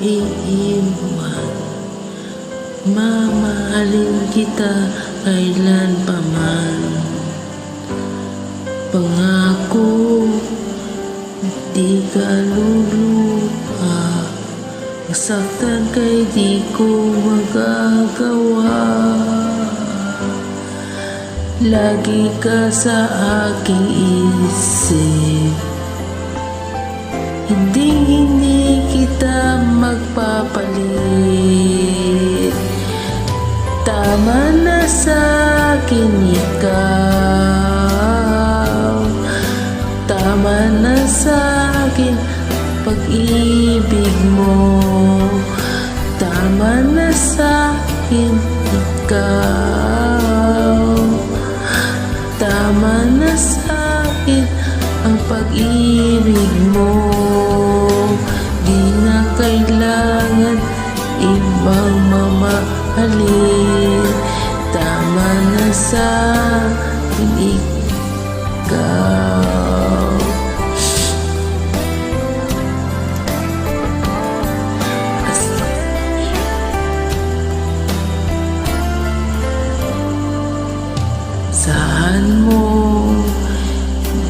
iiwan. Mamahalin kita kailan pa man. Pangako, di ka luluha. Masaktan kay di ko magagawa. Lagi ka sa aking isip. Hindi kita magpapalit. Tama na sa akin ikaw. Tama na sa akin pag-ibig mo. Tama na sa akin ikaw. Tama na sa akin ang pag-ibig mo. Di na kailangan ibang mamahalin. Tama na sa akin ikaw. Saan mo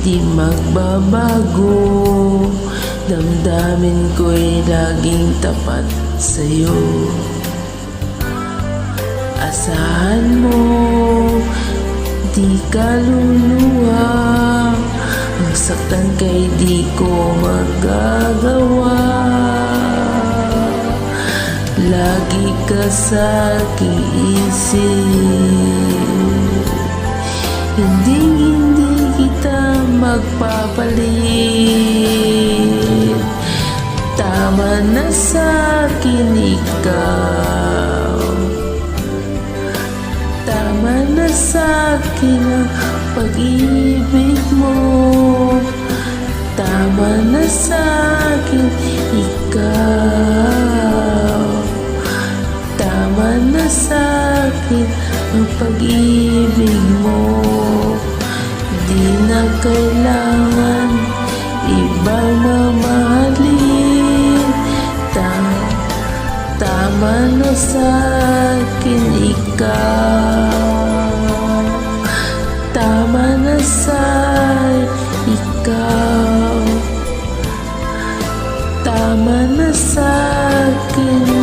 di magbabago. Damdamin ko'y laging tapat sa'yo. Asahan mo di ka luluha. Ang saktan kay di ko magagawa. Lagi ka sa aking isip. Hindi kita magpapalit. Tama na sa akin ikaw. Tama na sa akin ang pag-ibig mo. Tama na sa akin ikaw. Tama na sa akin ang pag-ibig mo. Di na kailangan ibang mamahalin. Tama na sa akin ikaw. Tama na sa ikaw. Tama na sa akin